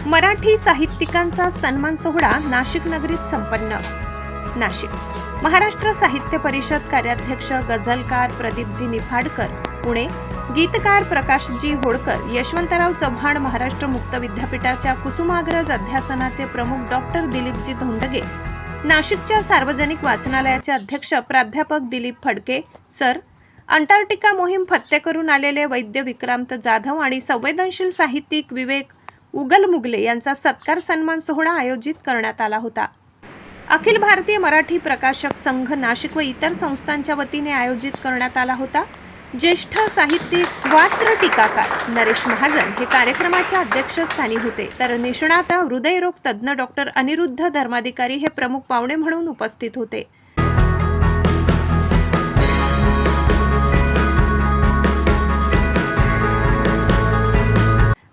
मराठी साहित्यिकांचा सन्मान सोहळा नाशिक नगरीत संपन्न। नाशिक महाराष्ट्र साहित्य परिषद कार्याध्यक्ष गझलकार प्रदीपजी निफाडकर, पुणे गीतकार प्रकाशजी होडकर, यशवंतराव चव्हाण महाराष्ट्र मुक्त विद्यापीठाच्या कुसुमाग्रज अध्यासनाचे प्रमुख डॉक्टर दिलीपजी धोंडगे, नाशिकच्या सार्वजनिक वाचनालयाचे अध्यक्ष प्राध्यापक दिलीप फडके सर, अंटार्क्टिका मोहीम फत्ते करून आलेले वैद्य विक्रांत जाधव आणि संवेदनशील साहित्यिक विवेक उगलमुगले यांचा सत्कार सन्मान सोहळा आयोजित करण्यात आला होता। अखिल भारतीय मराठी प्रकाशक संघ नाशिक व इतर संस्थांच्या वतीने आयोजित करण्यात आला होता। ज्येष्ठ साहित्यिक वात्र टीकाकार नरेश महाजन हे कार्यक्रमाच्या अध्यक्षस्थानी होते, तर निष्णात हृदयरोग तज्ज्ञ डॉक्टर अनिरुद्ध धर्माधिकारी हे प्रमुख पाहुणे म्हणून उपस्थित होते।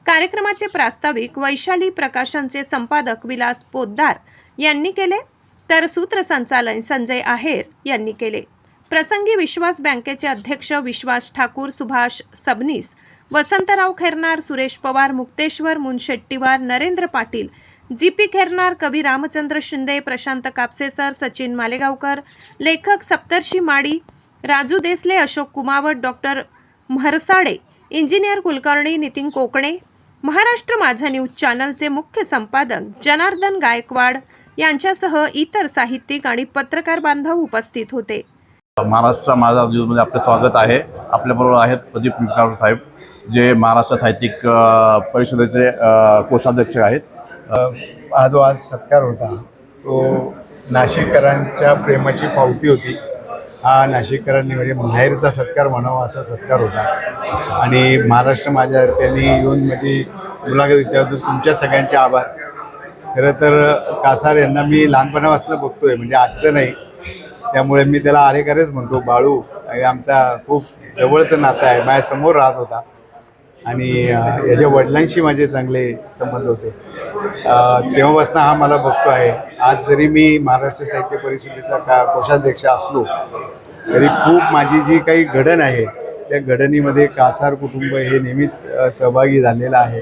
कार्यक्रमाचे प्रास्ताविक वैशाली प्रकाशनचे संपादक विलास पोद्दार यांनी केले, तर सूत्रसंचालन संजय आहेर यांनी केले। प्रसंगी विश्वास बँकेचे अध्यक्ष विश्वास ठाकूर, सुभाष सबनीस, वसंतराव खैरनार, सुरेश पवार, मुक्तेश्वर मुनशेट्टीवार, नरेंद्र पाटील, जीपी खैरनार, कवी रामचंद्र शिंदे, प्रशांत कापसेसर, सचिन मालेगावकर, लेखक सप्तर्षी माडी, राजू देसले, अशोक कुमावत, डॉक्टर म्हरसाडे, इंजिनियर कुलकर्णी, नितीन कोकणे, महाराष्ट्र माझा न्यूज चॅनलचे मुख्य संपादक जनार्दन गायकवाड यांच्यासह इतर साहित्यिक आणि पत्रकार बांधव उपस्थित होते। महाराष्ट्र माझा न्यूजमध्ये आपले स्वागत आहे। आपल्याबरोबर आहेत प्रदीप निफाडकर साहेब, जे महाराष्ट्र साहित्यिक परिषदेचे कोषाध्यक्ष आहेत। हा जो आज सत्कार होता तो नाशिककरांच्या प्रेमाची पावती होती। हा नाशिककरांनी म्हणजे माहेरचा सत्कार म्हणावा असा सत्कार होता आणि महाराष्ट्र माझ्यासारख्यांनी येऊन माझी मुलाखत घेतल्याबद्दल तुमच्या सगळ्यांचे आभार। खरं तर कासार यांना मी लहानपणापासून बघतोय, म्हणजे आजचं नाही, त्यामुळे मी त्याला आरेकरेच म्हणतो। बाळू आमचा खूप जवळचं नातं आहे, माझ्यासमोर राहत होता आणि याच्या वडिलांशी माझे चांगले संबंध होते। तेव्हापासून हा मला बघतो आहे। आज जरी मी महाराष्ट्र साहित्य परिषदेचा कोषाध्यक्ष असलो तरी खूप माझी जी काही घडण आहे त्या घडणीमध्ये कासार कुटुंब हे नेहमीच सहभागी झालेलं आहे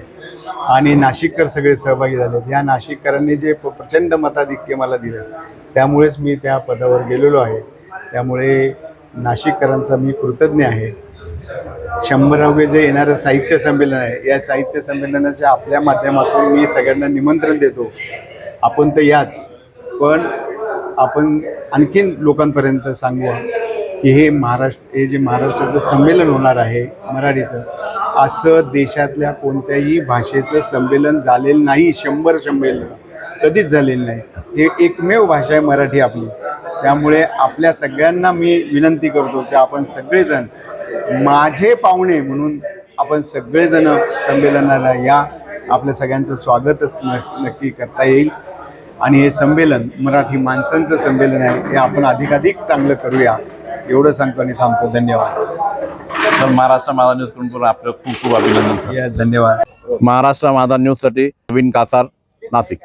आणि नाशिककर सगळे सहभागी झालेत। या नाशिककरांनी जे प्रचंड मताधिक्य मला दिलं त्यामुळेच मी त्या पदावर गेलेलो आहे। त्यामुळे नाशिककरांचा मी कृतज्ञ आहे। 100वे जे येणारं साहित्य संमेलन आहे, या साहित्य संमेलनाच्या आपल्या माध्यमातून मी सगळ्यांना निमंत्रण देतो। आपण तर याच, पण आपण आणखीन लोकांपर्यंत सांगू की हे जे महाराष्ट्राचं संमेलन होणार आहे मराठीचं, असं देशातल्या कोणत्याही भाषेचं संमेलन झालेलं नाही। 100 संमेलन कधीच झालेलं नाही। हे एकमेव भाषा आहे मराठी आपली। त्यामुळे आपल्या सगळ्यांना मी विनंती करतो की आपण सगळेजण माझे पाहुणे म्हणून आपण सगळेजण संमेलनाला या। आपल्या सगळ्यांचं स्वागतच नक्की करता येईल आणि हे संमेलन मराठी माणसांचं संमेलन आहे, हे आपण अधिकाधिक चांगलं करूया एवढं सांगतो आणि थांबतो। धन्यवाद। तर महाराष्ट्र माझा न्यूज कडून आपलं खूप खूप अभिनंदन सर। धन्यवाद। महाराष्ट्र माझा न्यूजसाठी नवीन कासार, नाशिक।